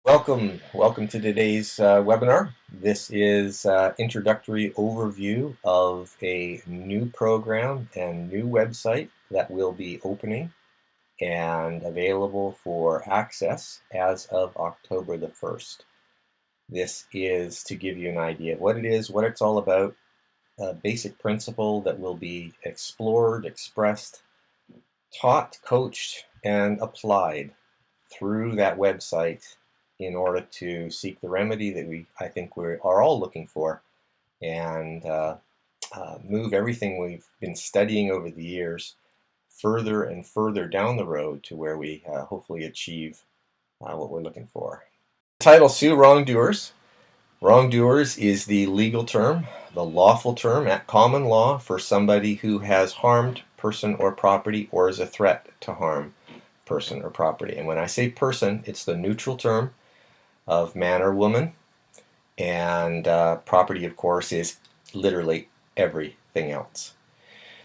Welcome to today's webinar. This is introductory overview of a new program and new website that will be opening and available for access as of October the 1st. This is to give you an idea of what it is, what it's all about, a basic principle that will be explored, expressed, taught, coached, and applied through that website in order to seek the remedy that I think we are all looking for, and move everything we've been studying over the years further and further down the road to where we hopefully achieve what we're looking for. Title: Sue Wrongdoers. Wrongdoers is the legal term, the lawful term at common law for somebody who has harmed person or property or is a threat to harm person or property. And when I say person, it's the neutral term of man or woman, and property, of course, is literally everything else.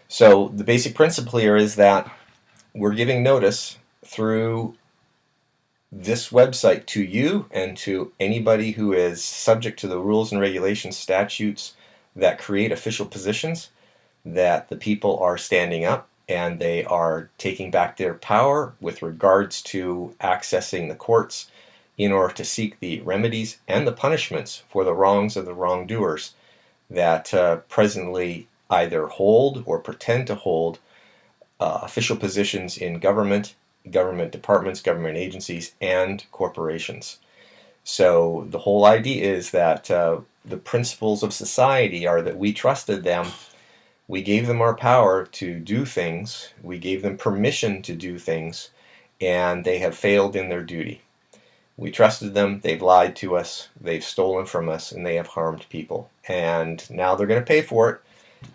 So the basic principle here is that we're giving notice through this website to you and to anybody who is subject to the rules and regulations, statutes that create official positions, that the people are standing up and they are taking back their power with regards to accessing the courts in order to seek the remedies and the punishments for the wrongs of the wrongdoers that presently either hold or pretend to hold official positions in government departments, government agencies, and corporations. So the whole idea is that the principles of society are that we trusted them, we gave them our power to do things, we gave them permission to do things, and they have failed in their duty. We trusted them, they've lied to us, they've stolen from us, and they have harmed people. And now they're going to pay for it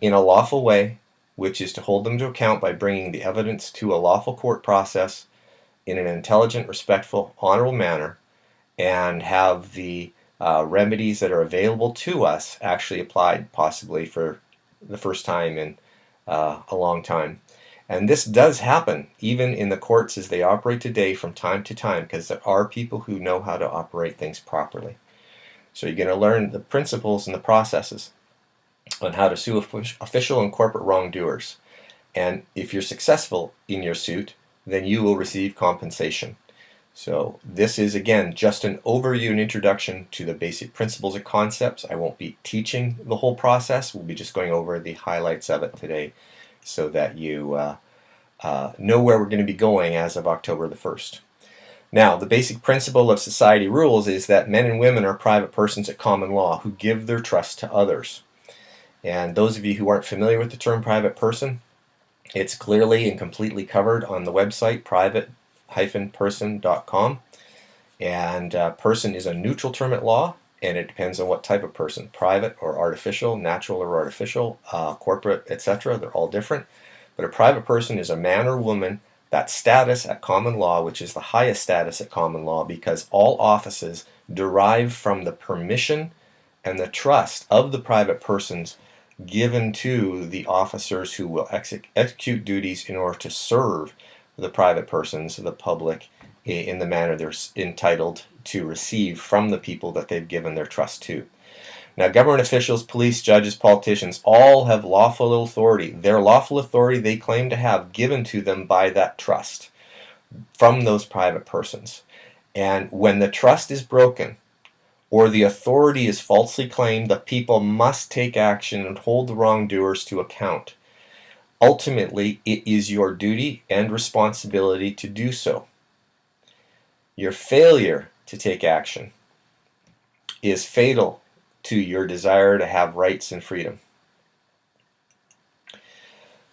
in a lawful way, which is to hold them to account by bringing the evidence to a lawful court process in an intelligent, respectful, honorable manner, and have the remedies that are available to us actually applied, possibly for the first time in a long time. And this does happen even in the courts as they operate today from time to time, because there are people who know how to operate things properly. So you're going to learn the principles and the processes on how to sue official and corporate wrongdoers. And if you're successful in your suit, then you will receive compensation. So this is, again, just an overview and introduction to the basic principles and concepts. I won't be teaching the whole process. We'll be just going over the highlights of it today so that you know where we're going to be going as of October the 1st. Now, the basic principle of society rules is that men and women are private persons at common law who give their trust to others. And those of you who aren't familiar with the term private person, it's clearly and completely covered on the website private-person.com. And person is a neutral term at law, and it depends on what type of person, private or artificial, natural or artificial, corporate, etc. They're all different. But a private person is a man or woman, that status at common law, which is the highest status at common law, because all offices derive from the permission and the trust of the private persons given to the officers who will execute duties in order to serve the private persons, the public, in the manner they're entitled to receive from the people that they've given their trust to. Now, government officials, police, judges, politicians, all have lawful authority. Their lawful authority they claim to have given to them by that trust from those private persons. And when the trust is broken or the authority is falsely claimed, the people must take action and hold the wrongdoers to account. Ultimately, it is your duty and responsibility to do so. Your failure to take action is fatal to your desire to have rights and freedom.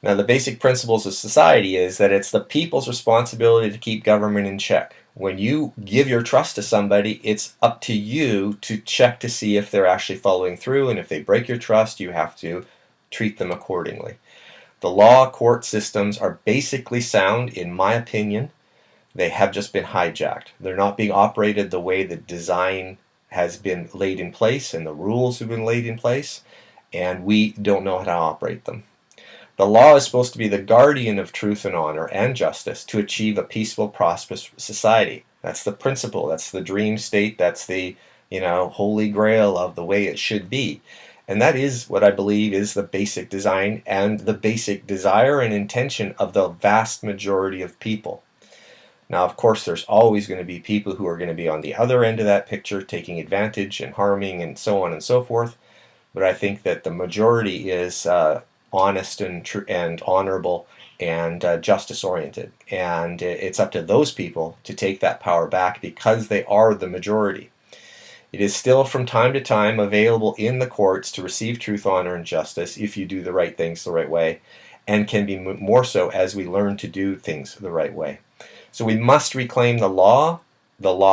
Now, the basic principles of society is that it's the people's responsibility to keep government in check. When you give your trust to somebody, it's up to you to check to see if they're actually following through, and if they break your trust, you have to treat them accordingly. The law court systems are basically sound, in my opinion. They have just been hijacked. They're not being operated the way the design has been laid in place and the rules have been laid in place, and we don't know how to operate them. The law is supposed to be the guardian of truth and honor and justice to achieve a peaceful, prosperous society. That's the principle. That's the dream state. That's the, holy grail of the way it should be. And that is what I believe is the basic design and the basic desire and intention of the vast majority of people. Now, of course, there's always going to be people who are going to be on the other end of that picture, taking advantage and harming and so on and so forth. But I think that the majority is honest and honorable and justice oriented. And it's up to those people to take that power back because they are the majority. It is still from time to time available in the courts to receive truth, honor, and justice if you do the right things the right way, and can be more so as we learn to do things the right way. So we must reclaim the law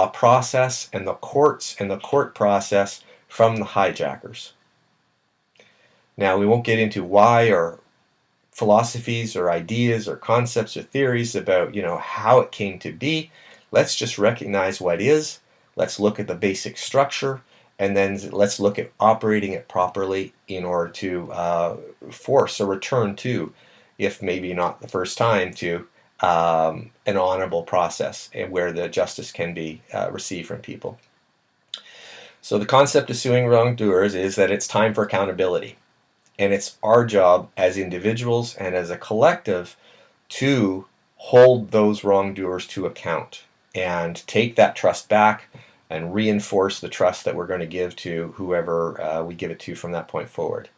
process, and the courts and the court process from the hijackers. Now, we won't get into why or philosophies or ideas or concepts or theories about, how it came to be. Let's just recognize what is. Let's look at the basic structure, and then let's look at operating it properly in order to force a return to, if maybe not the first time, to an honorable process and where the justice can be received from people. So the concept of suing wrongdoers is that it's time for accountability. And it's our job as individuals and as a collective to hold those wrongdoers to account and take that trust back and reinforce the trust that we're going to give to whoever we give it to from that point forward.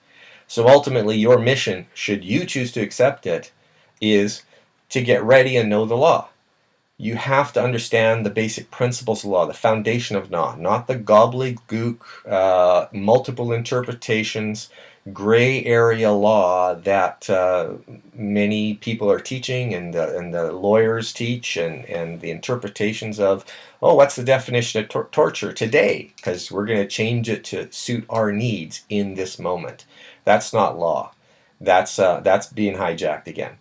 So ultimately, your mission, should you choose to accept it, is to get ready and know the law. You have to understand the basic principles of law, the foundation of law, not the gobbledygook, multiple interpretations, gray area law that many people are teaching and the lawyers teach, and the interpretations of, what's the definition of torture today? Because we're going to change it to suit our needs in this moment. That's not law. That's being hijacked again.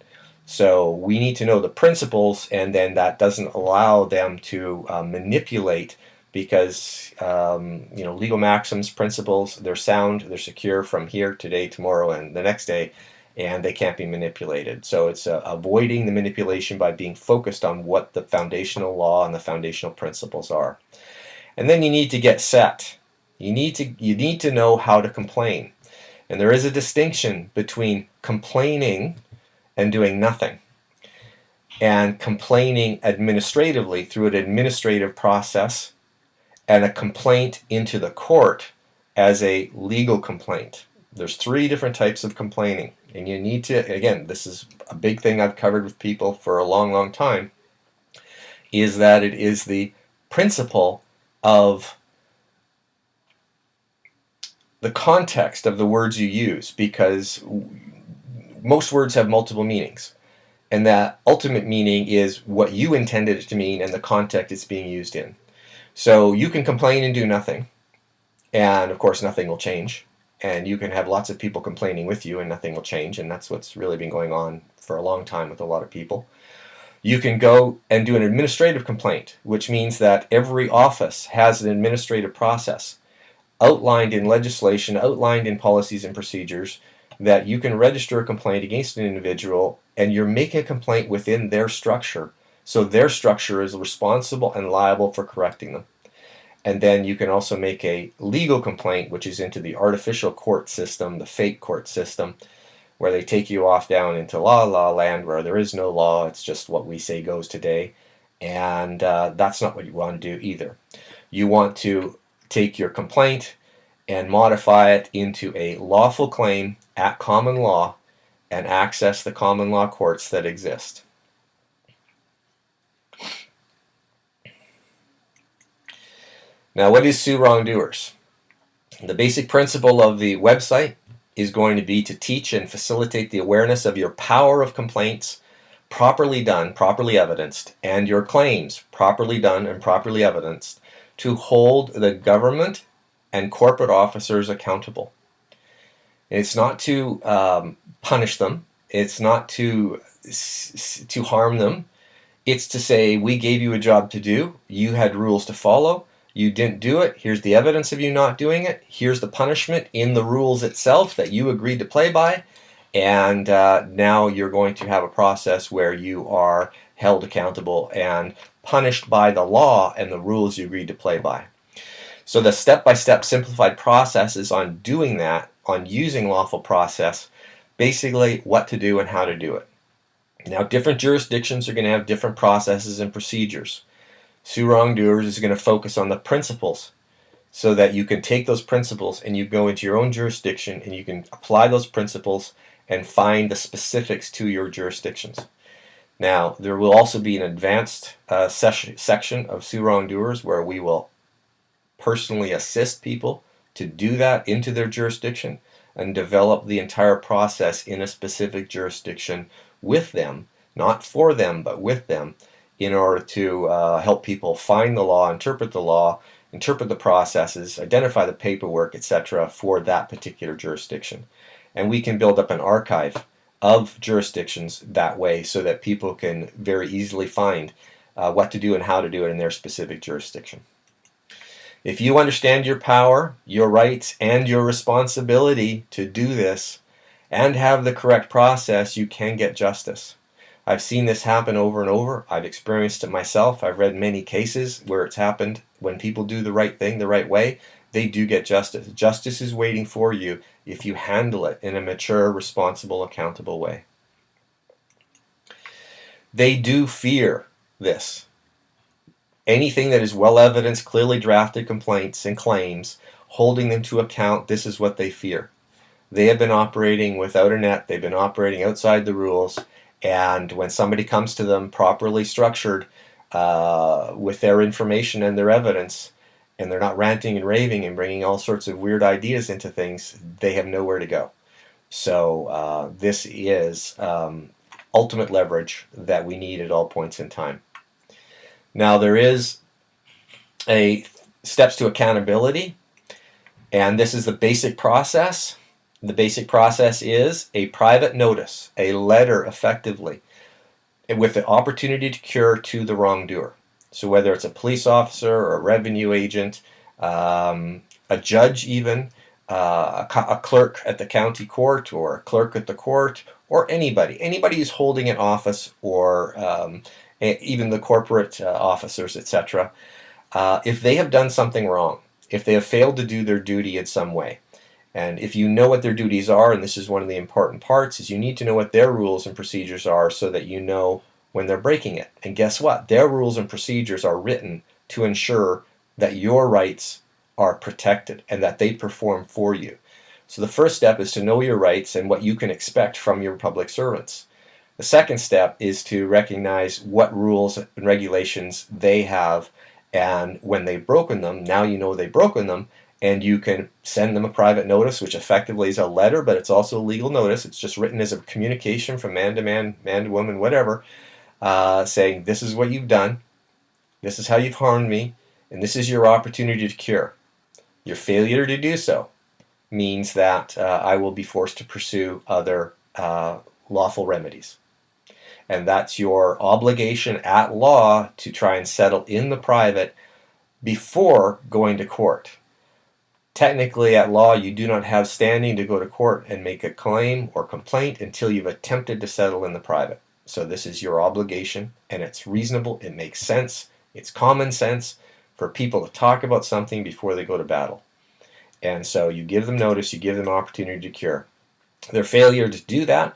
So we need to know the principles, and then that doesn't allow them to manipulate, because legal maxims, principles, they're sound, they're secure from here, today, tomorrow, and the next day, and they can't be manipulated. So it's avoiding the manipulation by being focused on what the foundational law and the foundational principles are. And then you need to get set. You need to know how to complain. And there is a distinction between complaining and doing nothing, and complaining administratively through an administrative process, and a complaint into the court as a legal complaint. There's 3 different types of complaining, and you need to, again, this is a big thing I've covered with people for a long, long time, is that it is the principle of the context of the words you use, because most words have multiple meanings, and that ultimate meaning is what you intended it to mean and the context it's being used in. So you can complain and do nothing, and of course nothing will change, and you can have lots of people complaining with you and nothing will change, and that's what's really been going on for a long time with a lot of people. You can go and do an administrative complaint, which means that every office has an administrative process outlined in legislation, outlined in policies and procedures, that you can register a complaint against an individual, and you're making a complaint within their structure, so their structure is responsible and liable for correcting them. And then you can also make a legal complaint, which is into the artificial court system, the fake court system, where they take you off down into la land where there is no law, it's just what we say goes today, and that's not what you want to do either. You want to take your complaint and modify it into a lawful claim at common law and access the common law courts that exist. Now, what is Sue Wrongdoers? The basic principle of the website is going to be to teach and facilitate the awareness of your power of complaints, properly done, properly evidenced, and your claims, properly done and properly evidenced, to hold the government and corporate officers accountable. It's not to punish them. It's not to harm them. It's to say, we gave you a job to do. You had rules to follow. You didn't do it. Here's the evidence of you not doing it. Here's the punishment in the rules itself that you agreed to play by. And now you're going to have a process where you are held accountable and punished by the law and the rules you agreed to play by. So the step-by-step simplified processes on doing that, on using lawful process, basically what to do and how to do it. Now, different jurisdictions are going to have different processes and procedures. SueWrongdoers is going to focus on the principles so that you can take those principles and you go into your own jurisdiction and you can apply those principles and find the specifics to your jurisdictions. Now, there will also be an advanced section of SueWrongdoers where we will personally assist people to do that into their jurisdiction and develop the entire process in a specific jurisdiction with them, not for them, but with them, in order to help people find the law, interpret the processes, identify the paperwork, etc. for that particular jurisdiction. And we can build up an archive of jurisdictions that way so that people can very easily find what to do and how to do it in their specific jurisdiction. If you understand your power, your rights, and your responsibility to do this and have the correct process, you can get justice. I've seen this happen over and over. I've experienced it myself. I've read many cases where it's happened. When people do the right thing the right way, they do get justice. Justice is waiting for you if you handle it in a mature, responsible, accountable way. They do fear this. Anything that is well evidenced, clearly drafted complaints and claims, holding them to account, this is what they fear. They have been operating without a net. They've been operating outside the rules. And when somebody comes to them properly structured with their information and their evidence, and they're not ranting and raving and bringing all sorts of weird ideas into things, they have nowhere to go. So this is ultimate leverage that we need at all points in time. Now, there is a steps to accountability, and this is the basic process. The basic process is a private notice, a letter effectively, with the opportunity to cure to the wrongdoer. So whether it's a police officer or a revenue agent, a judge even, a clerk at the county court or a clerk at the court, or anybody who's holding an office, or even the corporate officers, etc. If they have done something wrong, if they have failed to do their duty in some way, and if you know what their duties are, and this is one of the important parts, is you need to know what their rules and procedures are so that you know when they're breaking it. And guess what? Their rules and procedures are written to ensure that your rights are protected and that they perform for you. So the first step is to know your rights and what you can expect from your public servants. The second step is to recognize what rules and regulations they have, and when they've broken them, now you know they've broken them, and you can send them a private notice, which effectively is a letter, but it's also a legal notice. It's just written as a communication from man to man, man to woman, whatever, saying this is what you've done, this is how you've harmed me, and this is your opportunity to cure. Your failure to do so means that I will be forced to pursue other lawful remedies. And that's your obligation at law to try and settle in the private before going to court. Technically, at law, you do not have standing to go to court and make a claim or complaint until you've attempted to settle in the private. So this is your obligation, and it's reasonable, it makes sense, it's common sense for people to talk about something before they go to battle. And so you give them notice, you give them an opportunity to cure. Their failure to do that,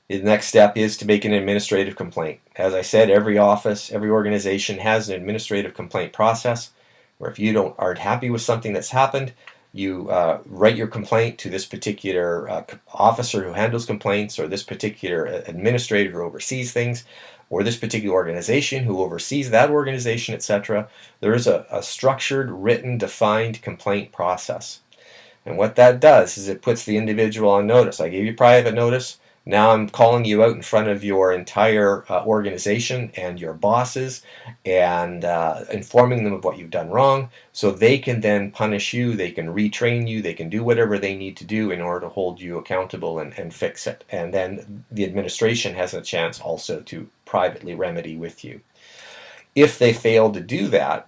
the next step is to make an administrative complaint. As I said, every office, every organization has an administrative complaint process, where if you aren't happy with something that's happened, you write your complaint to this particular officer who handles complaints, or this particular administrator who oversees things, or this particular organization who oversees that organization, etc. There is a structured, written, defined complaint process. And what that does is it puts the individual on notice. I gave you private notice. Now I'm calling you out in front of your entire organization and your bosses, and informing them of what you've done wrong, so they can then punish you, they can retrain you, they can do whatever they need to do in order to hold you accountable and fix it. And then the administration has a chance also to privately remedy with you. If they fail to do that,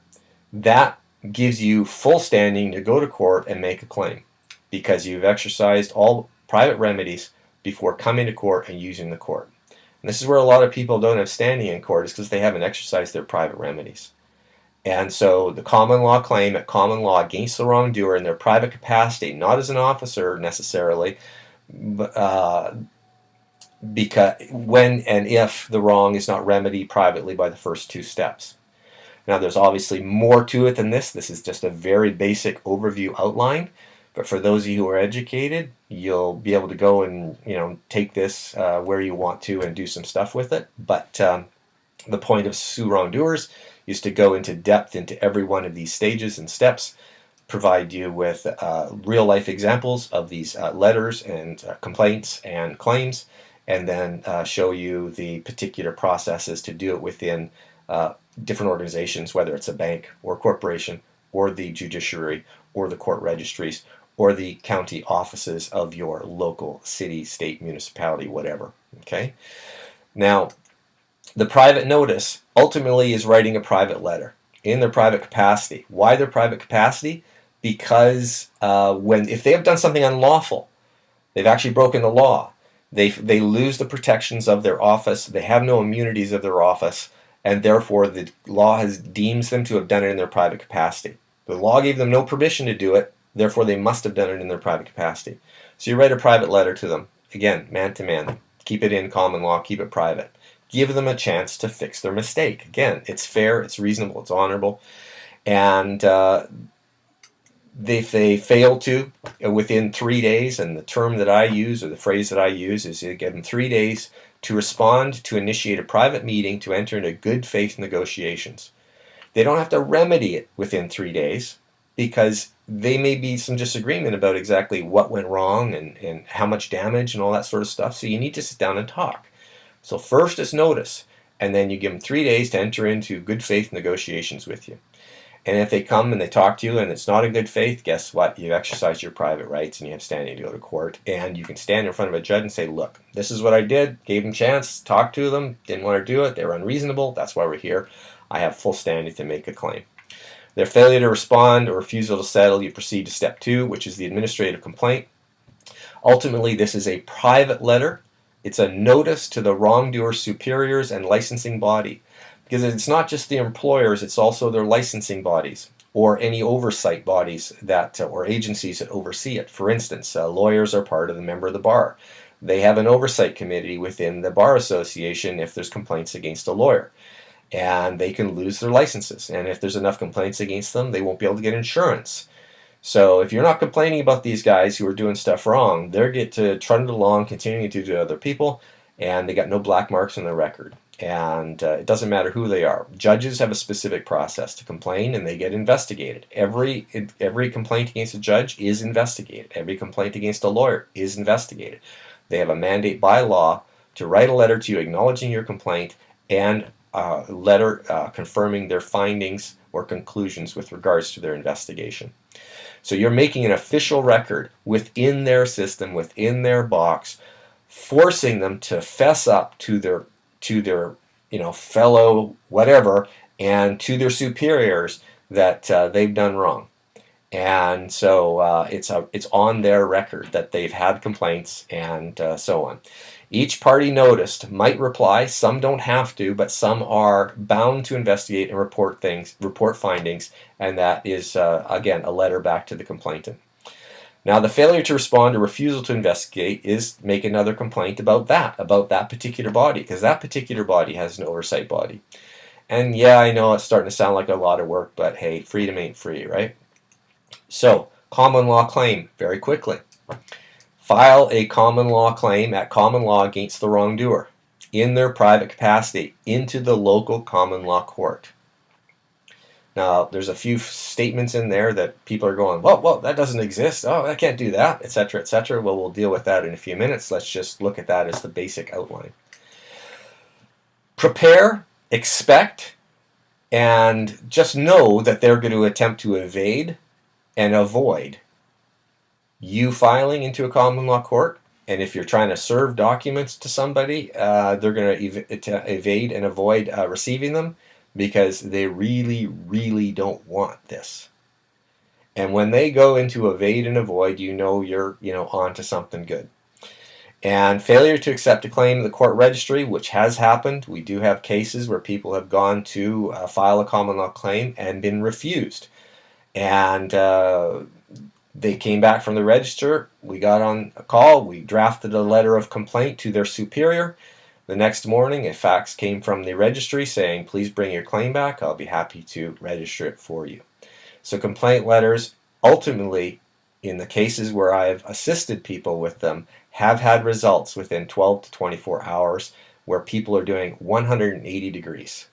that gives you full standing to go to court and make a claim, because you've exercised all private remedies before coming to court and using the court. And this is where a lot of people don't have standing in court, is because they haven't exercised their private remedies. And so the common law claim at common law against the wrongdoer in their private capacity, not as an officer necessarily, because when and if the wrong is not remedied privately by the first two steps. Now, there's obviously more to it than this. This is just a very basic overview outline. But for those of you who are educated, you'll be able to go and take this where you want to and do some stuff with it. But the point of SueWrongdoers is to go into depth into every one of these stages and steps, provide you with real-life examples of these letters and complaints and claims, and then show you the particular processes to do it within different organizations, whether it's a bank or corporation or the judiciary or the court registries or the county offices of your local city, state, municipality, whatever. Okay. Now, the private notice ultimately is writing a private letter in their private capacity. Why their private capacity? Because if they have done something unlawful, they've actually broken the law, they lose the protections of their office, they have no immunities of their office, and therefore the law deems them to have done it in their private capacity. The law gave them no permission to do it, therefore they must have done it in their private capacity. So you write a private letter to them, again, man to man. Keep it in common law, keep it private. Give them a chance to fix their mistake. Again, it's fair, it's reasonable, it's honorable. And if they fail to within 3 days, and the term that I use or the phrase that I use is you give them 3 days to respond, to initiate a private meeting, to enter into good faith negotiations. They don't have to remedy it within 3 days, because they may be some disagreement about exactly what went wrong and how much damage and all that sort of stuff. So you need to sit down and talk. So first is notice, and then you give them 3 days to enter into good faith negotiations with you. And if they come and they talk to you and it's not in good faith, guess what? You've exercised your private rights and you have standing to go to court. And you can stand in front of a judge and say, look, this is what I did, gave them a chance, talked to them, didn't want to do it, they were unreasonable, that's why we're here. I have full standing to make a claim. Their failure to respond or refusal to settle, you proceed to step 2, which is the administrative complaint. Ultimately, this is a private letter. It's a notice to the wrongdoer superiors and licensing body. Because it's not just the employers, it's also their licensing bodies or any oversight bodies that or agencies that oversee it. For instance, lawyers are part of the member of the bar. They have an oversight committee within the bar association if there's complaints against a lawyer. And they can lose their licenses. And if there's enough complaints against them, they won't be able to get insurance. So if you're not complaining about these guys who are doing stuff wrong, they get to trundle along, continuing to do to other people, and they got no black marks on their record. And it doesn't matter who they are. Judges have a specific process to complain, and they get investigated. Every complaint against a judge is investigated. Every complaint against a lawyer is investigated. They have a mandate by law to write a letter to you acknowledging your complaint and a letter confirming their findings or conclusions with regards to their investigation. So you're making an official record within their system, within their box, forcing them to fess up to their fellow whatever and to their superiors that they've done wrong. And so it's on their record that they've had complaints and so on. Each party noticed might reply. Some don't have to, but some are bound to investigate and report findings, and that is again a letter back to the complainant. Now, the failure to respond or refusal to investigate is make another complaint about that particular body, because that particular body has an oversight body. And yeah, I know it's starting to sound like a lot of work, but hey, freedom ain't free, right? So, common law claim, very quickly. File a common law claim at common law against the wrongdoer in their private capacity into the local common law court. Now, there's a few statements in there that people are going, well, that doesn't exist. Oh, I can't do that, etc., etc. Well, we'll deal with that in a few minutes. Let's just look at that as the basic outline. Prepare, expect, and just know that they're going to attempt to evade and avoid you filing into a common law court. And if you're trying to serve documents to somebody, they're going to evade and avoid receiving them, because they really, really don't want this. And when they go into evade and avoid, you know you're on to something good. And failure to accept a claim in the court registry, which has happened. We do have cases where people have gone to file a common law claim and been refused. And they came back from the register. We got on a call. We drafted a letter of complaint to their superior. The next morning, a fax came from the registry saying, please bring your claim back. I'll be happy to register it for you. So complaint letters, ultimately, in the cases where I've assisted people with them, have had results within 12 to 24 hours where people are doing 180 degrees.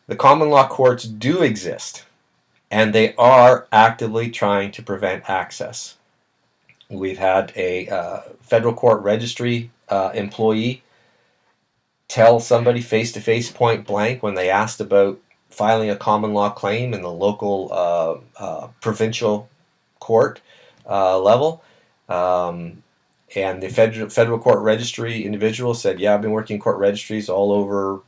The common law courts do exist, and they are actively trying to prevent access. We've had a federal court registry employee tell somebody face-to-face, point blank, when they asked about filing a common law claim in the local provincial court level. And the federal court registry individual said, yeah, I've been working court registries all over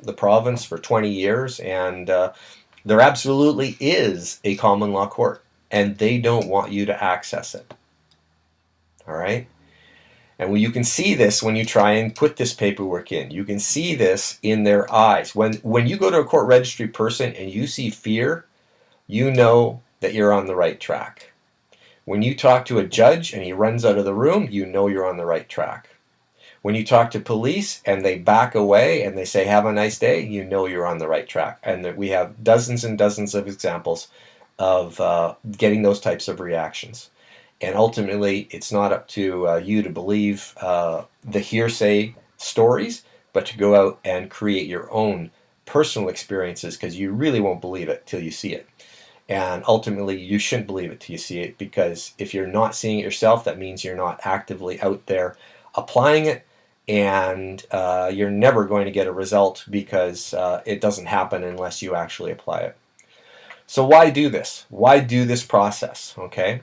the province for 20 years, and there absolutely is a common law court, and they don't want you to access it. All right? And you can see this when you try and put this paperwork in. You can see this in their eyes. When you go to a court registry person and you see fear, you know that you're on the right track. When you talk to a judge and he runs out of the room, you know you're on the right track. When you talk to police and they back away and they say, have a nice day, you know you're on the right track. And we have dozens and dozens of examples of getting those types of reactions. And ultimately, it's not up to you to believe the hearsay stories, but to go out and create your own personal experiences, because you really won't believe it till you see it. And ultimately, you shouldn't believe it till you see it, because if you're not seeing it yourself, that means you're not actively out there applying it, and you're never going to get a result, because it doesn't happen unless you actually apply it. So why do this? Why do this process? Okay.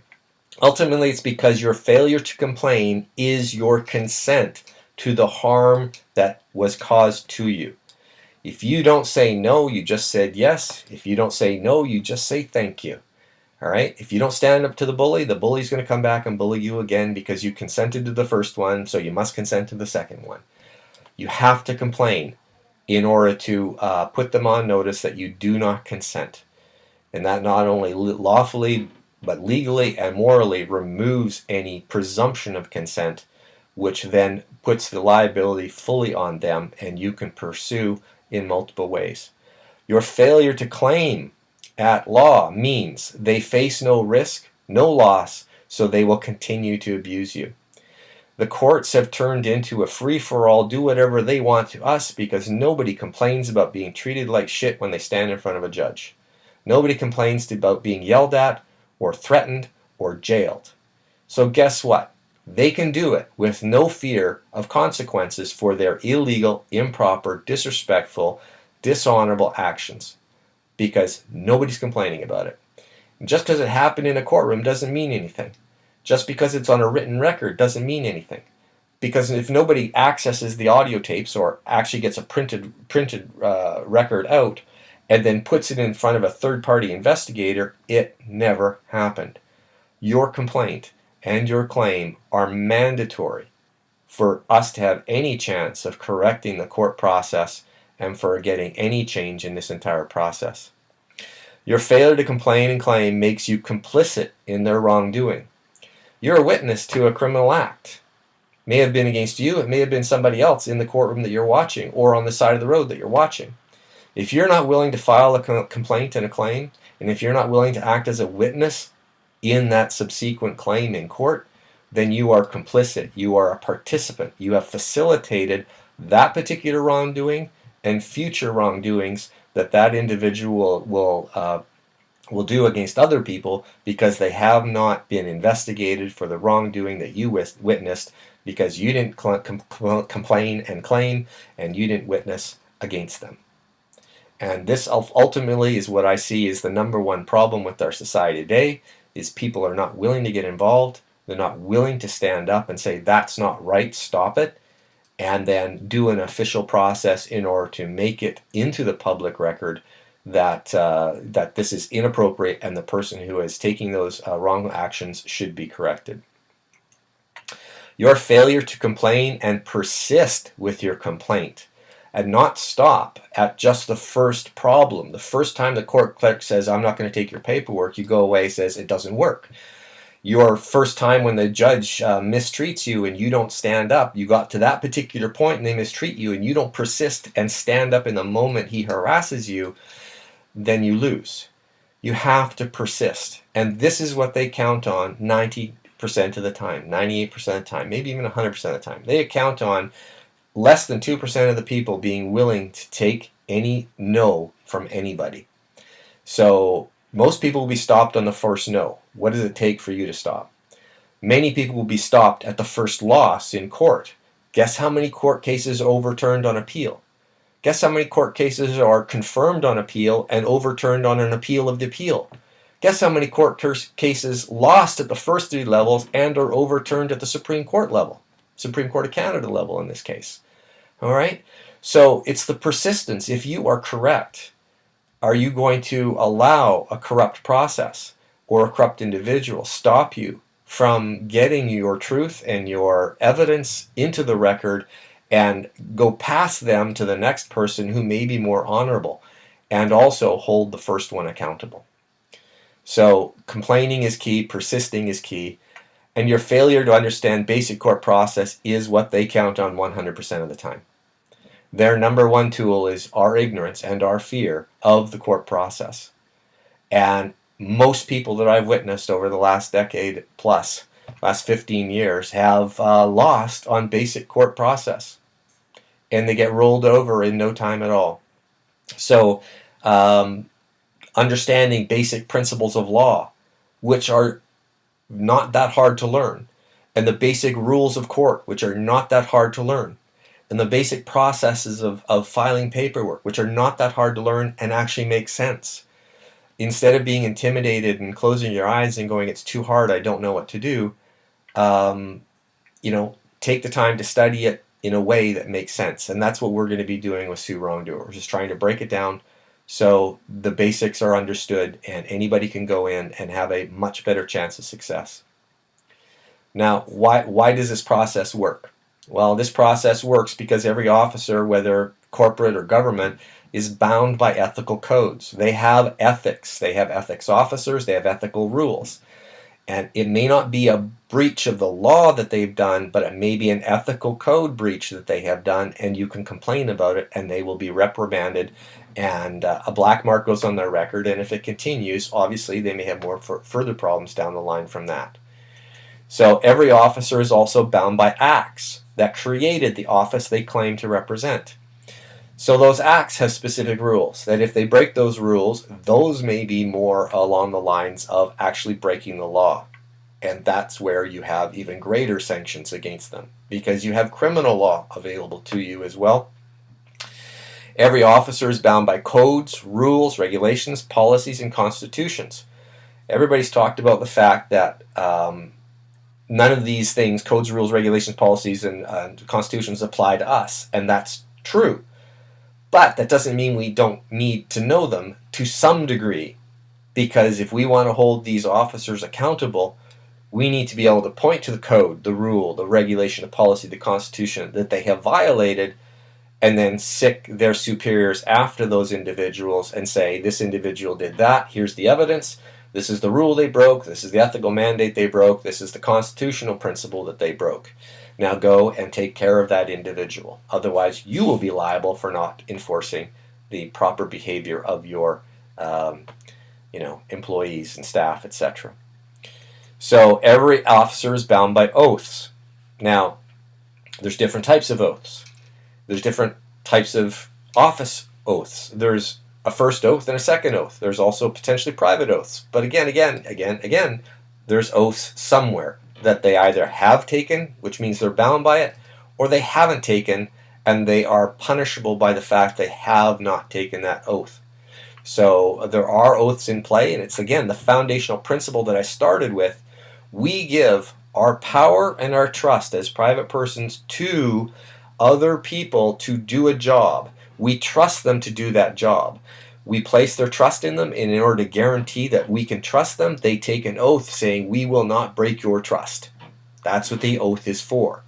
Ultimately, it's because your failure to complain is your consent to the harm that was caused to you. If you don't say no, you just said yes. If you don't say no, you just say thank you. All right? If you don't stand up to the bully's going to come back and bully you again, because you consented to the first one, so you must consent to the second one. You have to complain in order to put them on notice that you do not consent. And that not only lawfully, but legally and morally removes any presumption of consent, which then puts the liability fully on them, and you can pursue in multiple ways. Your failure to claim at law means they face no risk, no loss, so they will continue to abuse you. The courts have turned into a free-for-all, do whatever they want to us, because nobody complains about being treated like shit when they stand in front of a judge. Nobody complains about being yelled at or threatened or jailed. So guess what? They can do it with no fear of consequences for their illegal, improper, disrespectful, dishonorable actions, because nobody's complaining about it. And just because it happened in a courtroom doesn't mean anything. Just because it's on a written record doesn't mean anything. Because if nobody accesses the audio tapes or actually gets a printed record out and then puts it in front of a third-party investigator, it never happened. Your complaint and your claim are mandatory for us to have any chance of correcting the court process and for getting any change in this entire process. Your failure to complain and claim makes you complicit in their wrongdoing. You're a witness to a criminal act. It may have been against you, it may have been somebody else in the courtroom that you're watching, or on the side of the road that you're watching. If you're not willing to file a complaint and a claim, and if you're not willing to act as a witness in that subsequent claim in court, then you are complicit. You are a participant. You have facilitated that particular wrongdoing and future wrongdoings that individual will do against other people, because they have not been investigated for the wrongdoing that you witnessed, because you didn't complain and claim, and you didn't witness against them. And this ultimately is what I see is the number one problem with our society today, is people are not willing to get involved. They're not willing to stand up and say, that's not right, stop it, and then do an official process in order to make it into the public record that this is inappropriate and the person who is taking those wrong actions should be corrected. Your failure to complain and persist with your complaint and not stop at just the first problem. The first time the court clerk says, I'm not going to take your paperwork, you go away, says it doesn't work. Your first time when the judge mistreats you and you don't stand up, you got to that particular point and they mistreat you and you don't persist and stand up in the moment he harasses you, then you lose. You have to persist. And this is what they count on 90% of the time, 98% of the time, maybe even 100% of the time. They count on less than 2% of the people being willing to take any no from anybody. So most people will be stopped on the first no. What does it take for you to stop? Many people will be stopped at the first loss in court. Guess how many court cases are overturned on appeal? Guess how many court cases are confirmed on appeal and overturned on an appeal of the appeal? Guess how many court cases lost at the first three levels and are overturned at the Supreme Court level? Supreme Court of Canada level in this case. All right? So it's the persistence. If you are correct, are you going to allow a corrupt process or a corrupt individual stop you from getting your truth and your evidence into the record and go past them to the next person who may be more honorable and also hold the first one accountable? So complaining is key, persisting is key, and your failure to understand basic court process is what they count on 100% of the time. Their number one tool is our ignorance and our fear of the court process. And most people that I've witnessed over the last decade plus, last 15 years, have lost on basic court process. And they get rolled over in no time at all. So understanding basic principles of law, which are not that hard to learn, and the basic rules of court, which are not that hard to learn, and the basic processes of filing paperwork, which are not that hard to learn and actually make sense. Instead of being intimidated and closing your eyes and going, it's too hard, I don't know what to do, take the time to study it in a way that makes sense. And that's what we're going to be doing with SueWrongdoers, just trying to break it down so the basics are understood and anybody can go in and have a much better chance of success. Now, why does this process work? Well, this process works because every officer, whether corporate or government, is bound by ethical codes. They have ethics. They have ethics officers. They have ethical rules. And it may not be a breach of the law that they've done, but it may be an ethical code breach that they have done, and you can complain about it, and they will be reprimanded, and a black mark goes on their record, and if it continues, obviously they may have more further problems down the line from that. So every officer is also bound by acts that created the office they claim to represent. So those acts have specific rules, that if they break those rules, those may be more along the lines of actually breaking the law. And that's where you have even greater sanctions against them, because you have criminal law available to you as well. Every officer is bound by codes, rules, regulations, policies, and constitutions. Everybody's talked about the fact that none of these things, codes, rules, regulations, policies, and constitutions, apply to us, and that's true. But that doesn't mean we don't need to know them to some degree, because if we want to hold these officers accountable, we need to be able to point to the code, the rule, the regulation, the policy, the constitution that they have violated, and then sic their superiors after those individuals and say, this individual did that, here's the evidence, this is the rule they broke, this is the ethical mandate they broke, this is the constitutional principle that they broke. Now go and take care of that individual. Otherwise, you will be liable for not enforcing the proper behavior of your employees and staff, etc. So every officer is bound by oaths. Now, there's different types of oaths. There's different types of office oaths. There's a first oath and a second oath. There's also potentially private oaths. But again, there's oaths somewhere that they either have taken, which means they're bound by it, or they haven't taken, and they are punishable by the fact they have not taken that oath. So there are oaths in play, and it's, again, the foundational principle that I started with. We give our power and our trust as private persons to other people to do a job. We trust them to do that job. We place their trust in them, and in order to guarantee that we can trust them, they take an oath saying, we will not break your trust. That's what the oath is for.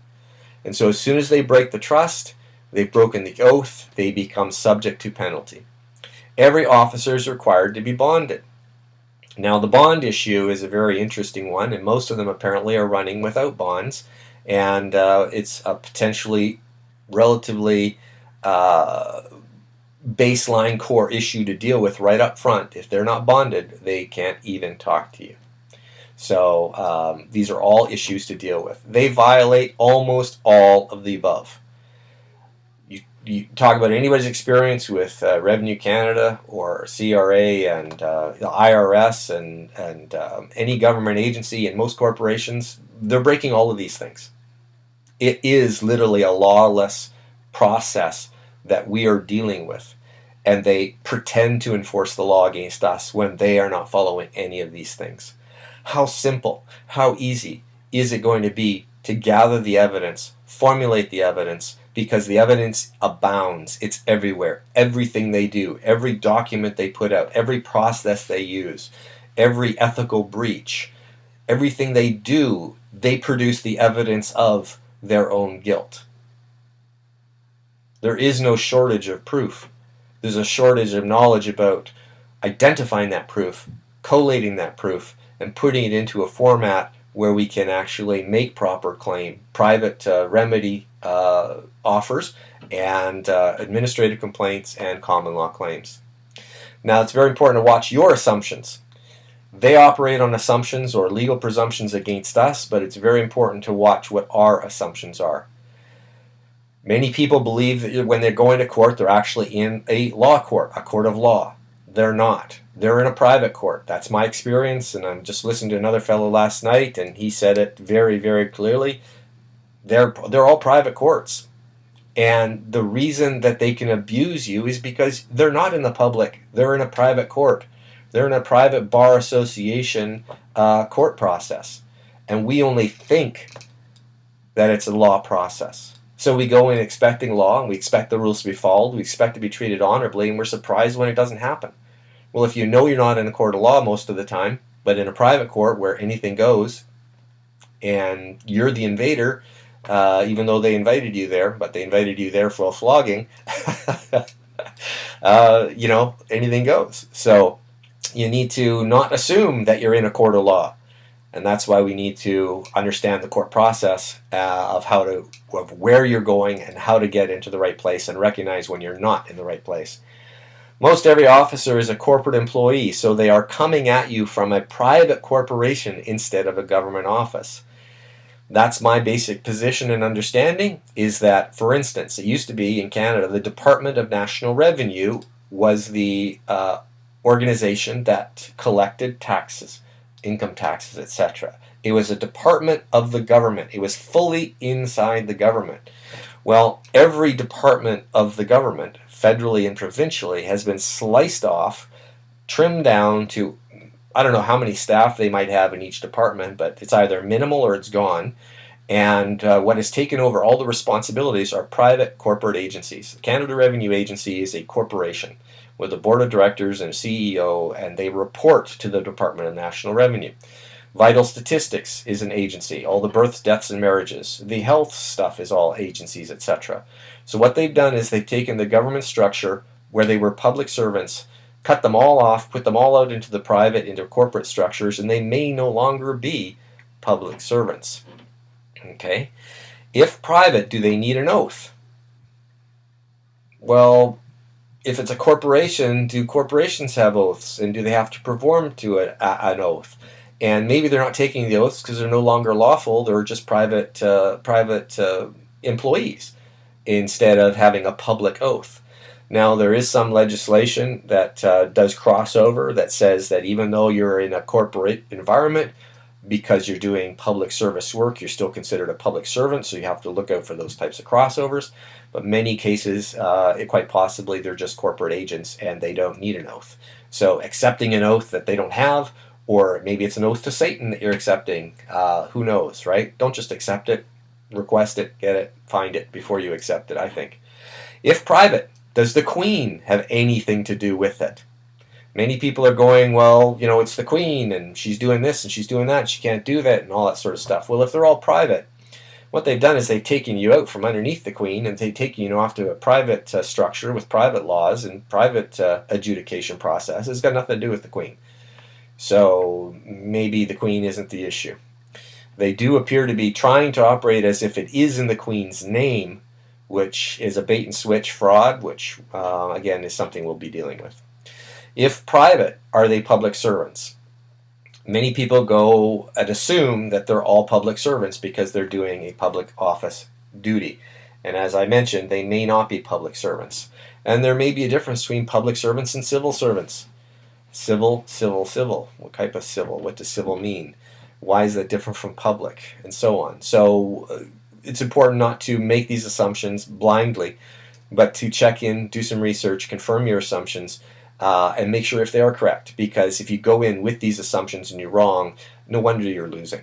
And so as soon as they break the trust, they've broken the oath, they become subject to penalty. Every officer is required to be bonded. Now, the bond issue is a very interesting one, and most of them apparently are running without bonds, and it's a potentially relatively baseline core issue to deal with right up front. If they're not bonded, they can't even talk to you. So these are all issues to deal with. They violate almost all of the above. You talk about anybody's experience with Revenue Canada or CRA and the IRS and any government agency and most corporations, they're breaking all of these things. It is literally a lawless process that we are dealing with, and they pretend to enforce the law against us when they are not following any of these things. How simple, how easy is it going to be to gather the evidence, formulate the evidence, because the evidence abounds. It's everywhere. Everything they do, every document they put out, every process they use, every ethical breach, everything they do, they produce the evidence of their own guilt. There is no shortage of proof. There's a shortage of knowledge about identifying that proof, collating that proof, and putting it into a format where we can actually make proper claim, private remedy offers, and administrative complaints and common law claims. Now, it's very important to watch your assumptions. They operate on assumptions or legal presumptions against us, but it's very important to watch what our assumptions are. Many people believe that when they're going to court, they're actually in a law court, a court of law. They're not. They're in a private court. That's my experience, and I'm just listening to another fellow last night, and he said it very, very clearly. They're all private courts. And the reason that they can abuse you is because they're not in the public. They're in a private court. They're in a private bar association court process. And we only think that it's a law process. So we go in expecting law, and we expect the rules to be followed. We expect to be treated honorably, and we're surprised when it doesn't happen. Well, if you know you're not in a court of law most of the time, but in a private court where anything goes, and you're the invader, even though they invited you there, but they invited you there for a flogging, anything goes. So you need to not assume that you're in a court of law. And that's why we need to understand the court process of where you're going and how to get into the right place and recognize when you're not in the right place. Most every officer is a corporate employee, so they are coming at you from a private corporation instead of a government office. That's my basic position and understanding, is that, for instance, it used to be in Canada, the Department of National Revenue was the organization that collected taxes, income taxes, etc. It was a department of the government. It was fully inside the government. Well, every department of the government, federally and provincially, has been sliced off, trimmed down to, I don't know how many staff they might have in each department, but it's either minimal or it's gone. And what has taken over all the responsibilities are private corporate agencies. The Canada Revenue Agency is a corporation with a board of directors and a CEO, and they report to the Department of National Revenue. Vital Statistics is an agency. All the births, deaths, and marriages. The health stuff is all agencies, etc. So what they've done is they've taken the government structure where they were public servants, cut them all off, put them all out into the private, into corporate structures, and they may no longer be public servants. Okay? If private, do they need an oath? Well, if it's a corporation, do corporations have oaths, and do they have to perform to an oath? And maybe they're not taking the oaths because they're no longer lawful. They're just private employees instead of having a public oath. Now, there is some legislation that does crossover that says that even though you're in a corporate environment, because you're doing public service work, you're still considered a public servant, so you have to look out for those types of crossovers. But many cases, quite possibly, they're just corporate agents and they don't need an oath. So accepting an oath that they don't have, or maybe it's an oath to Satan that you're accepting, who knows, right? Don't just accept it, request it, get it, find it before you accept it, I think. If private, does the Queen have anything to do with it? Many people are going, well, it's the Queen, and she's doing this, and she's doing that, and she can't do that, and all that sort of stuff. Well, if they're all private, what they've done is they've taken you out from underneath the Queen, and they've taken you off to a private structure with private laws and private adjudication process. It's got nothing to do with the Queen. So maybe the Queen isn't the issue. They do appear to be trying to operate as if it is in the Queen's name, which is a bait and switch fraud, which again is something we'll be dealing with. If private, are they public servants? Many people go and assume that they're all public servants because they're doing a public office duty. And as I mentioned, they may not be public servants. And there may be a difference between public servants and civil servants. Civil, civil, civil. What type of civil? What does civil mean? Why is that different from public? And so on. So it's important not to make these assumptions blindly, but to check in, do some research, confirm your assumptions, and make sure if they are correct. Because if you go in with these assumptions and you're wrong, no wonder you're losing.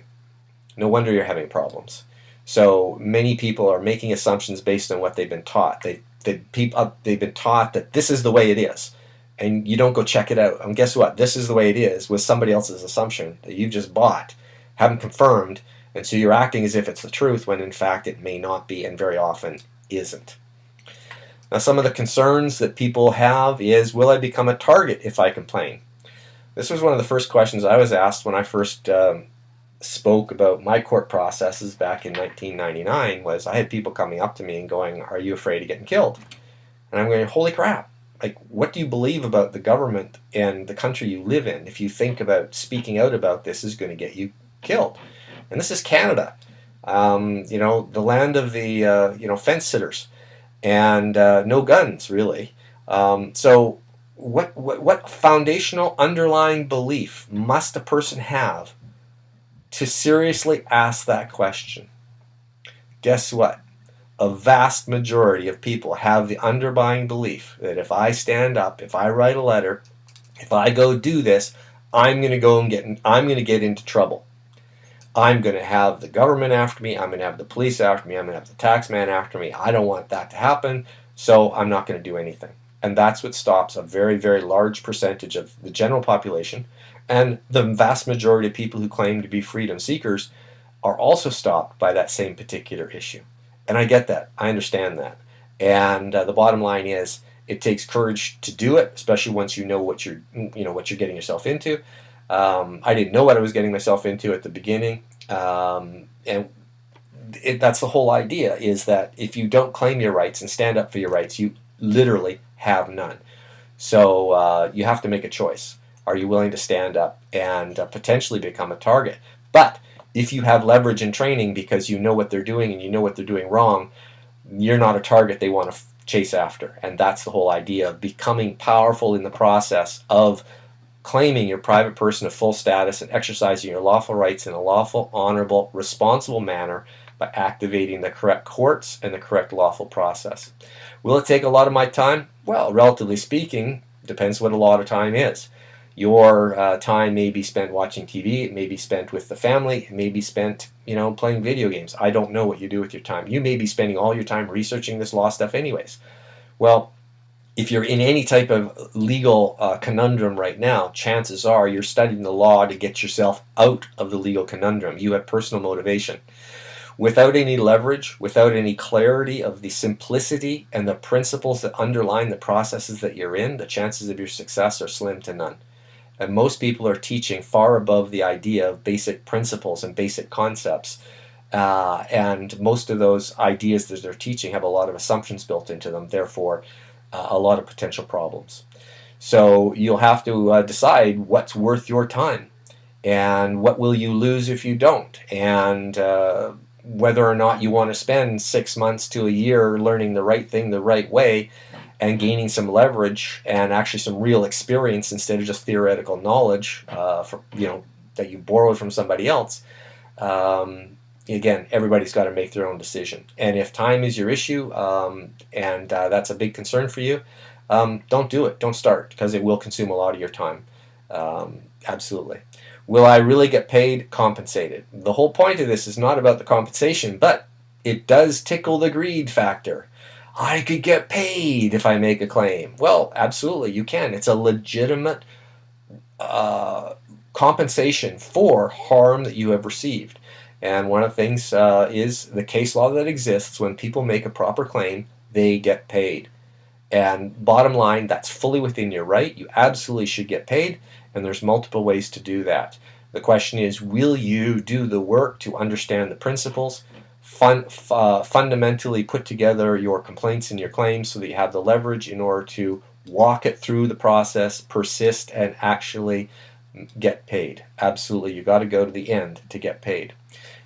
No wonder you're having problems. So many people are making assumptions based on what they've been taught. They've been taught that this is the way it is, and you don't go check it out. And guess what? This is the way it is with somebody else's assumption that you just bought, haven't confirmed, and so you're acting as if it's the truth when in fact it may not be, and very often isn't. Now, some of the concerns that people have is, will I become a target if I complain? This was one of the first questions I was asked when I first spoke about my court processes back in 1999. Was I had people coming up to me and going, are you afraid of getting killed? And I'm going, holy crap. Like, what do you believe about the government and the country you live in if you think about speaking out about this is going to get you killed? And this is Canada, the land of the fence sitters, and no guns really. So what foundational underlying belief must a person have to seriously ask that question? Guess what? A vast majority of people have the underlying belief that if I stand up, if I write a letter, if I go do this, I'm going to get into trouble. I'm going to have the government after me. I'm going to have the police after me. I'm going to have the tax man after me. I don't want that to happen, so I'm not going to do anything. And that's what stops a very, very large percentage of the general population. And the vast majority of people who claim to be freedom seekers are also stopped by that same particular issue. And I get that. I understand that. And the bottom line is, it takes courage to do it, especially once you know what you're getting yourself into. I didn't know what I was getting myself into at the beginning, and that's the whole idea, is that if you don't claim your rights and stand up for your rights, you literally have none. So you have to make a choice. Are you willing to stand up and potentially become a target? But if you have leverage in training because you know what they're doing and you know what they're doing wrong, you're not a target they want to chase after. And that's the whole idea of becoming powerful in the process of claiming your private person of full status and exercising your lawful rights in a lawful, honorable, responsible manner by activating the correct courts and the correct lawful process. Will it take a lot of my time? Well, relatively speaking, depends what a lot of time is. Your time may be spent watching TV, it may be spent with the family, it may be spent, playing video games. I don't know what you do with your time. You may be spending all your time researching this law stuff anyways. Well, if you're in any type of legal conundrum right now, chances are you're studying the law to get yourself out of the legal conundrum. You have personal motivation. Without any leverage, without any clarity of the simplicity and the principles that underline the processes that you're in, the chances of your success are slim to none. And most people are teaching far above the idea of basic principles and basic concepts. And most of those ideas that they're teaching have a lot of assumptions built into them, therefore a lot of potential problems. So you'll have to decide what's worth your time and what will you lose if you don't, and whether or not you want to spend 6 months to a year learning the right thing the right way and gaining some leverage and actually some real experience instead of just theoretical knowledge that you borrowed from somebody else. Again, everybody's got to make their own decision. And if time is your issue and that's a big concern for you, don't do it. Don't start, because it will consume a lot of your time. Absolutely. Will I really get paid? Compensated. The whole point of this is not about the compensation, but it does tickle the greed factor. I could get paid if I make a claim. Well, absolutely, you can. It's a legitimate compensation for harm that you have received. And one of the things is the case law that exists. When people make a proper claim, they get paid. And bottom line, that's fully within your right. You absolutely should get paid, and there's multiple ways to do that. The question is, will you do the work to understand the principles, fundamentally put together your complaints and your claims so that you have the leverage in order to walk it through the process, persist, and actually get paid? Absolutely, you got to go to the end to get paid.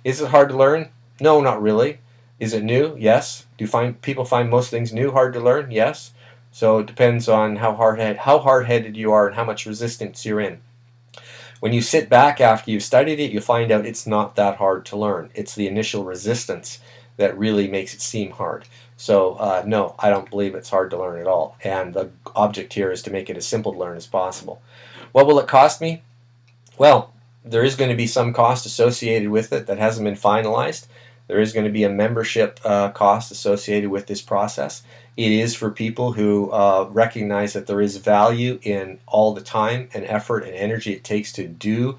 Is it hard to learn? No, not really. Is it new? Yes. Do people find most things new hard to learn? Yes. So it depends on how hard-headed you are and how much resistance you're in. When you sit back after you've studied it, you find out it's not that hard to learn. It's the initial resistance that really makes it seem hard. So no, I don't believe it's hard to learn at all. And the object here is to make it as simple to learn as possible. What will it cost me? Well, there is going to be some cost associated with it that hasn't been finalized. There is going to be a membership cost associated with this process. It is for people who recognize that there is value in all the time and effort and energy it takes to do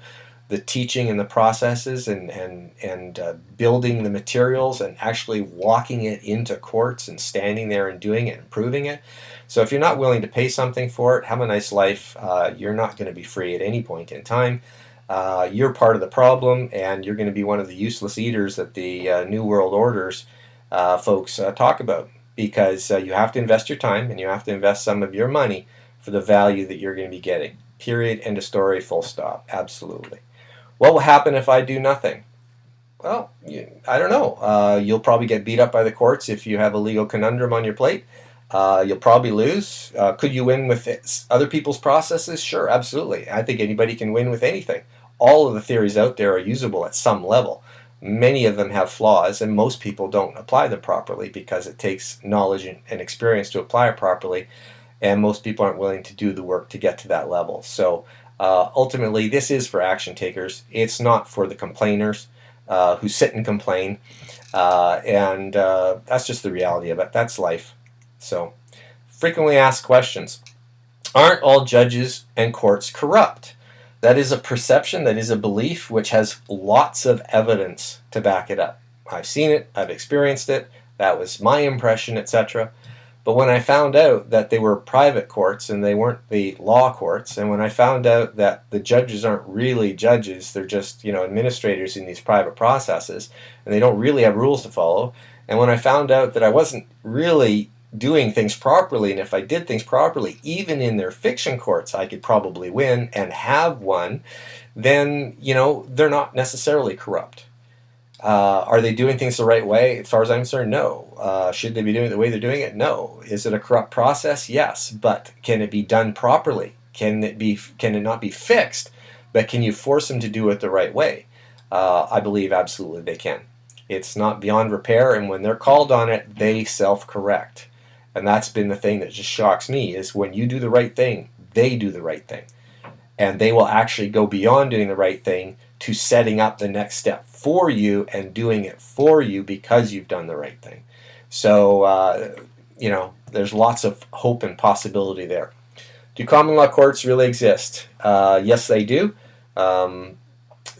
the teaching and the processes and building the materials and actually walking it into courts and standing there and doing it and proving it. So if you're not willing to pay something for it, have a nice life. You're not going to be free at any point in time. You're part of the problem, and you're going to be one of the useless eaters that the New World Orders folks talk about, because you have to invest your time and you have to invest some of your money for the value that you're going to be getting. Period. End of story. Full stop. Absolutely. What will happen if I do nothing? Well, I don't know. You'll probably get beat up by the courts if you have a legal conundrum on your plate. You'll probably lose. Could you win with other people's processes? Sure, absolutely. I think anybody can win with anything. All of the theories out there are usable at some level. Many of them have flaws, and most people don't apply them properly because it takes knowledge and experience to apply it properly, and most people aren't willing to do the work to get to that level. So ultimately, this is for action takers. It's not for the complainers who sit and complain, and that's just the reality of it. That's life. So, frequently asked questions. Aren't all judges and courts corrupt? That is a perception, that is a belief which has lots of evidence to back it up. I've seen it, I've experienced it, that was my impression, etc. But when I found out that they were private courts and they weren't the law courts, and when I found out that the judges aren't really judges, they're just, administrators in these private processes, and they don't really have rules to follow, and when I found out that I wasn't really doing things properly, and if I did things properly, even in their fiction courts, I could probably win and have won, then, they're not necessarily corrupt. Are they doing things the right way? As far as I'm concerned, no. Should they be doing it the way they're doing it? No. Is it a corrupt process? Yes. But can it be done properly? Can it not be fixed? But can you force them to do it the right way? I believe absolutely they can. It's not beyond repair, and when they're called on it, they self-correct. And that's been the thing that just shocks me, is when you do the right thing, they do the right thing. And they will actually go beyond doing the right thing to setting up the next step for you and doing it for you because you've done the right thing. So, there's lots of hope and possibility there. Do common law courts really exist? Yes, they do.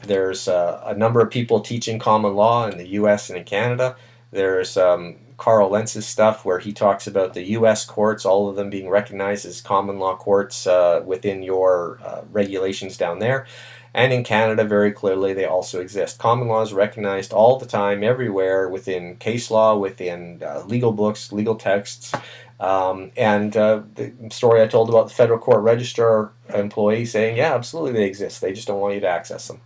There's a number of people teaching common law in the U.S. and in Canada. There's Carl Lentz's stuff where he talks about the U.S. courts, all of them being recognized as common law courts within your regulations down there. And in Canada, very clearly, they also exist. Common law is recognized all the time, everywhere, within case law, within legal books, legal texts. And the story I told about the federal court registrar employee saying, yeah, absolutely they exist. They just don't want you to access them.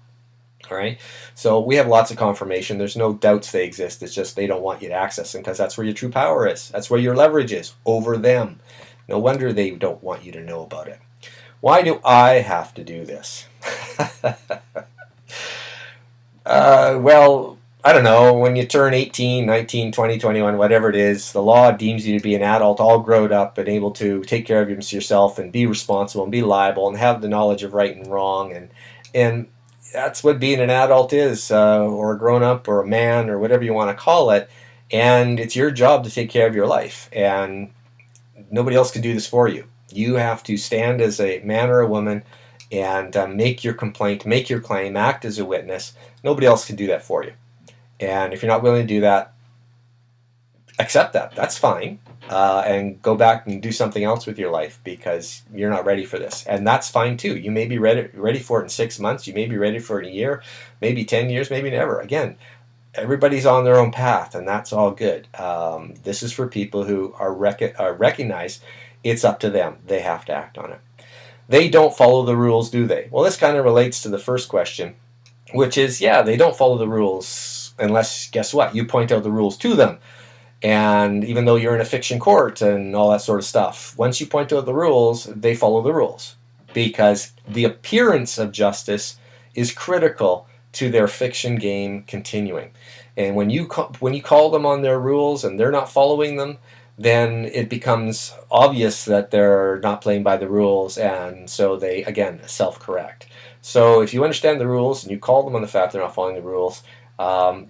All right, so we have lots of confirmation. There's no doubts they exist. It's just they don't want you to access them because that's where your true power is. That's where your leverage is over them. No wonder they don't want you to know about it. Why do I have to do this? Well, I don't know. When you turn 18, 19, 20, 21, whatever it is, the law deems you to be an adult, all grown up and able to take care of yourself and be responsible and be liable and have the knowledge of right and wrong. And that's what being an adult is, or a grown-up or a man or whatever you want to call it. And it's your job to take care of your life. And nobody else can do this for you. You have to stand as a man or a woman and make your complaint, make your claim, act as a witness. Nobody else can do that for you. And if you're not willing to do that, accept that. That's fine. And go back and do something else with your life because you're not ready for this. And that's fine too. You may be ready for it in 6 months. You may be ready for it in a year, maybe 10 years, maybe never. Again, everybody's on their own path, and that's all good. This is for people who are recognize it's up to them. They have to act on it. They don't follow the rules, do they? Well, this kind of relates to the first question, which is, yeah, they don't follow the rules unless, guess what, you point out the rules to them. And even though you're in a fiction court and all that sort of stuff, once you point out the rules, they follow the rules because the appearance of justice is critical to their fiction game continuing. And when you call them on their rules and they're not following them, then it becomes obvious that they're not playing by the rules, and so they, again, self-correct. So if you understand the rules and you call them on the fact they're not following the rules,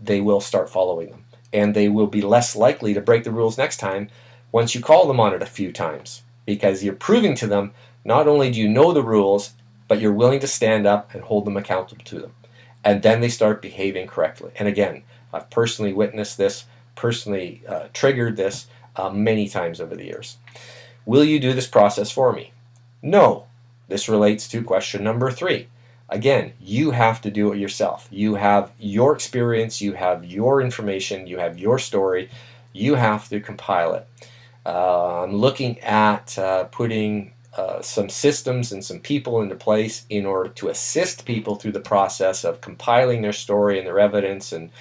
they will start following them. And they will be less likely to break the rules next time once you call them on it a few times, because you're proving to them not only do you know the rules, but you're willing to stand up and hold them accountable to them. And then they start behaving correctly. And again, I've personally witnessed this, personally triggered this many times over the years. Will you do this process for me? No. This relates to question number 3. Again, you have to do it yourself. You have your experience, you have your information, you have your story. You have to compile it. I'm looking at putting some systems and some people into place in order to assist people through the process of compiling their story and their evidence and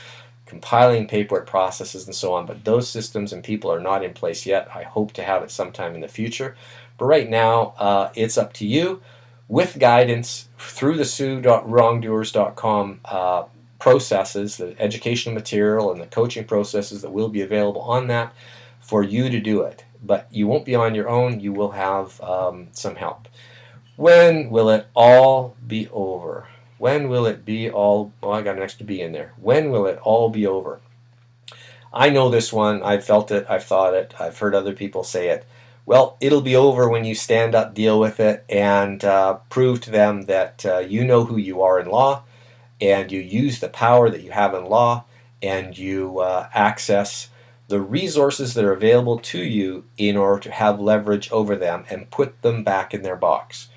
compiling paperwork processes and so on. But those systems and people are not in place yet. I hope to have it sometime in the future. But right now, it's up to you, with guidance through the SueWrongdoers.com processes, the educational material and the coaching processes that will be available on that for you to do it. But you won't be on your own. You will have some help. When will it all be over? When will it be all... Oh, I got an extra B in there. When will it all be over? I know this one. I've felt it. I've thought it. I've heard other people say it. Well, it'll be over when you stand up, deal with it, and prove to them that you know who you are in law, and you use the power that you have in law, and you access the resources that are available to you in order to have leverage over them and put them back in their box.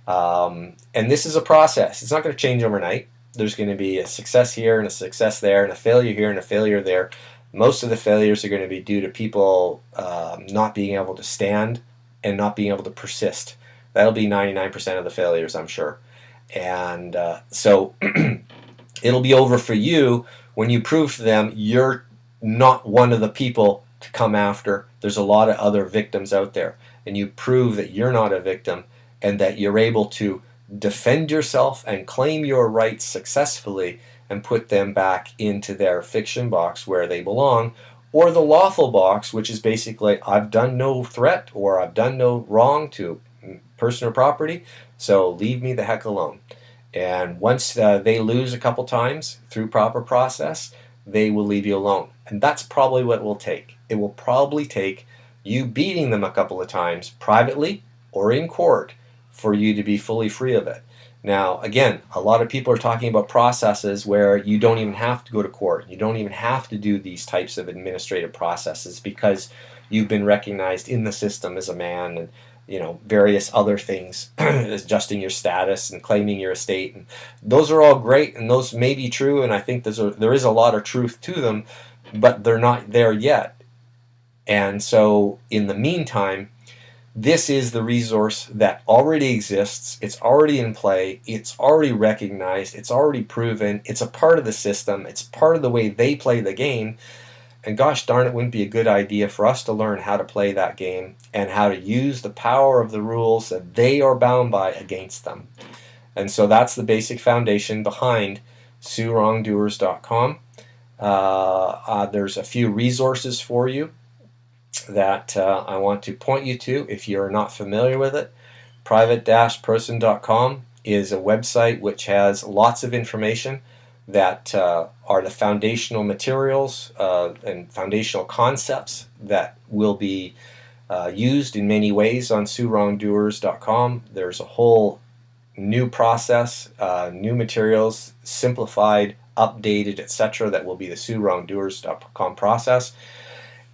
And this is a process. It's not going to change overnight. There's going to be a success here and a success there and a failure here and a failure there. Most of the failures are going to be due to people not being able to stand and not being able to persist. That'll be 99% of the failures, I'm sure. And so it'll be over for you when you prove to them you're not one of the people to come after. There's a lot of other victims out there. And you prove that you're not a victim and that you're able to defend yourself and claim your rights successfully and put them back into their fiction box where they belong, or the lawful box, which is basically, I've done no threat or I've done no wrong to person or property, so leave me the heck alone. And once they lose a couple times through proper process, they will leave you alone. And that's probably what it will take. It will probably take you beating them a couple of times privately or in court for you to be fully free of it. Now, again, a lot of people are talking about processes where you don't even have to go to court. You don't even have to do these types of administrative processes because you've been recognized in the system as a man, and various other things, adjusting your status and claiming your estate. And those are all great, and those may be true, and I think there is a lot of truth to them, but they're not there yet. And so in the meantime, this is the resource that already exists. It's already in play. It's already recognized. It's already proven. It's a part of the system. It's part of the way they play the game. And gosh darn, it wouldn't be a good idea for us to learn how to play that game and how to use the power of the rules that they are bound by against them. And so that's the basic foundation behind SueWrongdoers.com. There's a few resources for you that I want to point you to if you're not familiar with it. Private-person.com is a website which has lots of information that are the foundational materials and foundational concepts that will be used in many ways on SueWrongdoers.com. There's a whole new process, new materials, simplified, updated, etc. That will be the SueWrongdoers.com process.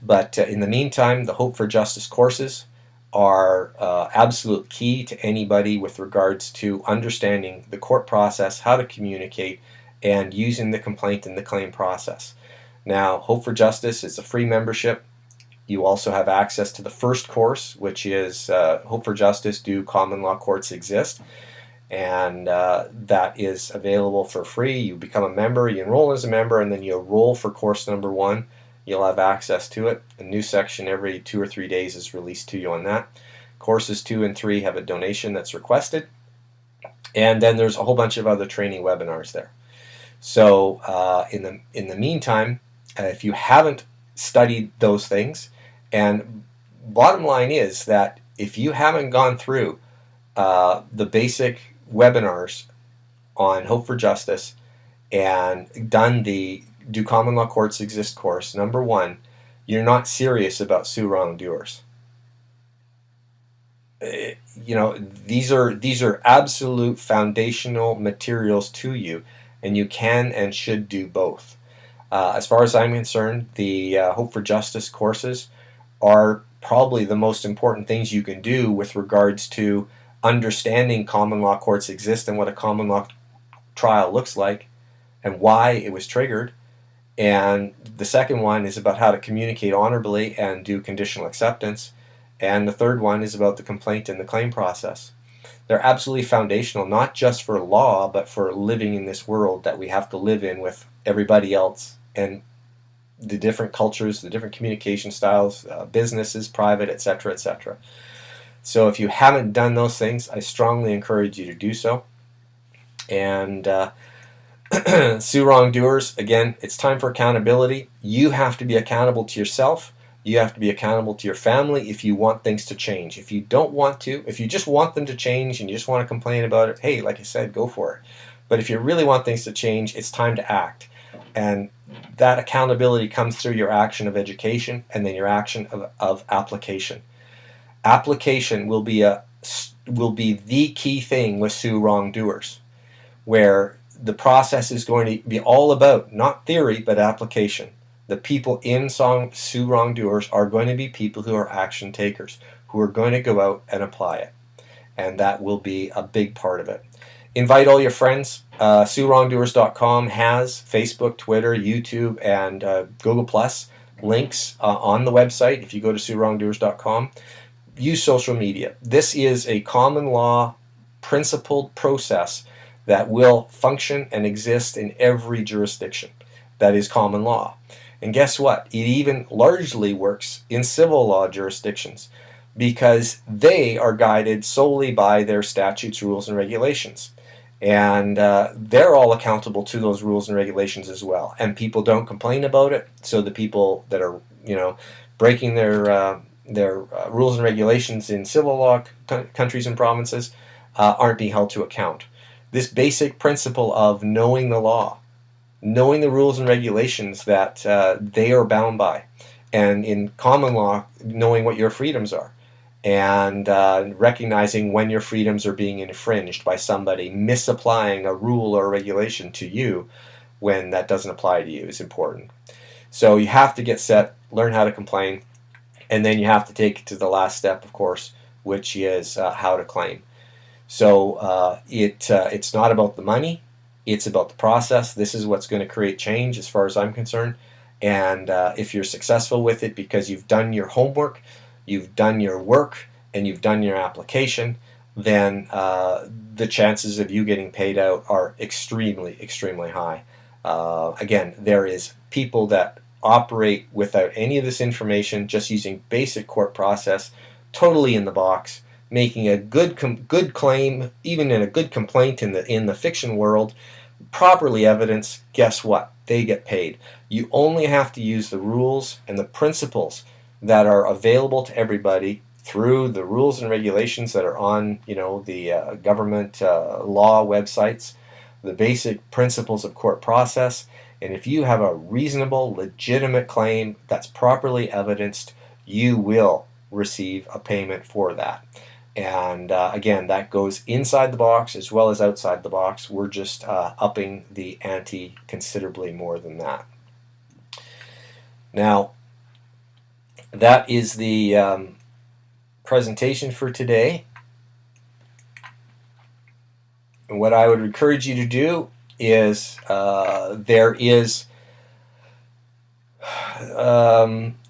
But in the meantime, the Hope for Justice courses are absolute key to anybody with regards to understanding the court process, how to communicate, and using the complaint and the claim process. Now, Hope for Justice is a free membership. You also have access to the first course, which is Hope for Justice, Do Common Law Courts Exist? And that is available for free. You become a member, you enroll as a member, and then you enroll for course number 1. You'll have access to it. A new section every 2 or 3 days is released to you on that. Courses 2 and 3 have a donation that's requested. And then there's a whole bunch of other training webinars there. So in the meantime, if you haven't studied those things, and bottom line is that if you haven't gone through the basic webinars on Hope for Justice and done the Do Common Law Courts Exist course, number 1, you're not serious about SueWrongdoers. You know, these are absolute foundational materials to you, and you can and should do both. As far as I'm concerned, the Hope for Justice courses are probably the most important things you can do with regards to understanding common law courts exist and what a common law trial looks like and why it was triggered. And the second one is about how to communicate honorably and do conditional acceptance. And the third one is about the complaint and the claim process. They're absolutely foundational, not just for law, but for living in this world that we have to live in with everybody else, and the different cultures, the different communication styles, businesses, private, etc., etc. So if you haven't done those things, I strongly encourage you to do so. And SueWrongdoers, again, it's time for accountability. You have to be accountable to yourself. You have to be accountable to your family if you want things to change. If you don't want to, if you just want them to change and you just want to complain about it, hey, like I said, go for it. But if you really want things to change, it's time to act. And that accountability comes through your action of education and then your action of application. Application will be the key thing with SueWrongdoers, where the process is going to be all about not theory but application. The people in SueWrongdoers are going to be people who are action takers, who are going to go out and apply it, and that will be a big part of it. Invite all your friends. SueWrongdoers.com has Facebook, Twitter, YouTube, and Google Plus links on the website. If you go to SueWrongdoers.com, use social media. This is a common law principled process that will function and exist in every jurisdiction that is common law. And guess what? It even largely works in civil law jurisdictions because they are guided solely by their statutes, rules, and regulations. And they're all accountable to those rules and regulations as well. And people don't complain about it, so the people that are, breaking their rules and regulations in civil law countries and provinces aren't being held to account. This basic principle of knowing the law, knowing the rules and regulations that they are bound by, and in common law, knowing what your freedoms are, and recognizing when your freedoms are being infringed by somebody misapplying a rule or a regulation to you when that doesn't apply to you is important. So you have to get set, learn how to complain, and then you have to take it to the last step, of course, which is how to claim. So it's not about the money, it's about the process. This is what's going to create change as far as I'm concerned. And if you're successful with it because you've done your homework, you've done your work, and you've done your application, then the chances of you getting paid out are extremely, extremely high. Again, there is people that operate without any of this information, just using basic court process, totally in the box, making a good claim, even in a good complaint in the fiction world, properly evidenced. Guess what? They get paid. You only have to use the rules and the principles that are available to everybody through the rules and regulations that are on, the government law websites, the basic principles of court process. And if you have a reasonable, legitimate claim that's properly evidenced, you will receive a payment for that. And again, that goes inside the box as well as outside the box. We're just upping the ante considerably more than that. Now, that is the presentation for today. And what I would encourage you to do is there is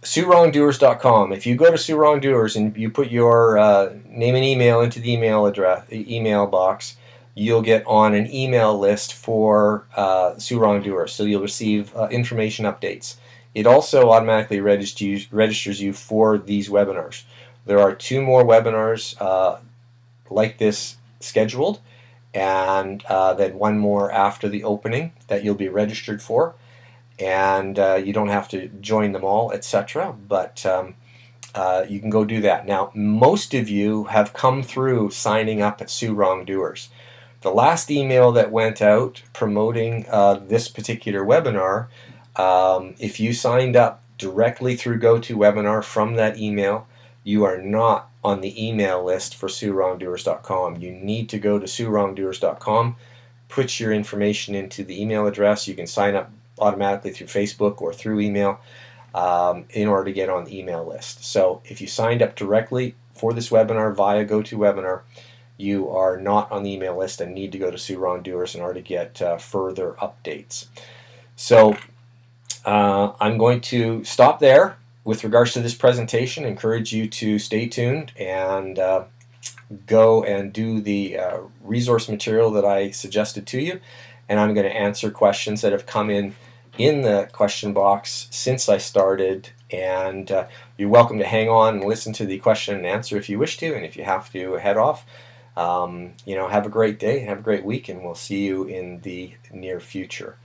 SueWrongdoers.com. If you go to SueWrongdoers and you put your name and email into the email box, you'll get on an email list for SueWrongdoers. So you'll receive information updates. It also automatically registers you for these webinars. There are 2 more webinars like this scheduled, and then 1 more after the opening that you'll be registered for. And you don't have to join them all, etc. But you can go do that. Now, most of you have come through signing up at SueWrongdoers. The last email that went out promoting this particular webinar, if you signed up directly through GoToWebinar from that email, you are not on the email list for SueWrongdoers.com. You need to go to SueWrongdoers.com, put your information into the email address. You can sign up automatically through Facebook or through email in order to get on the email list. So if you signed up directly for this webinar via GoToWebinar, you are not on the email list and need to go to SueWrongdoers in order to get further updates. So I'm going to stop there with regards to this presentation. Encourage you to stay tuned and go and do the resource material that I suggested to you, and I'm going to answer questions that have come in the question box since I started, and you're welcome to hang on and listen to the question and answer if you wish to, and if you have to head off, have a great day, have a great week, and we'll see you in the near future.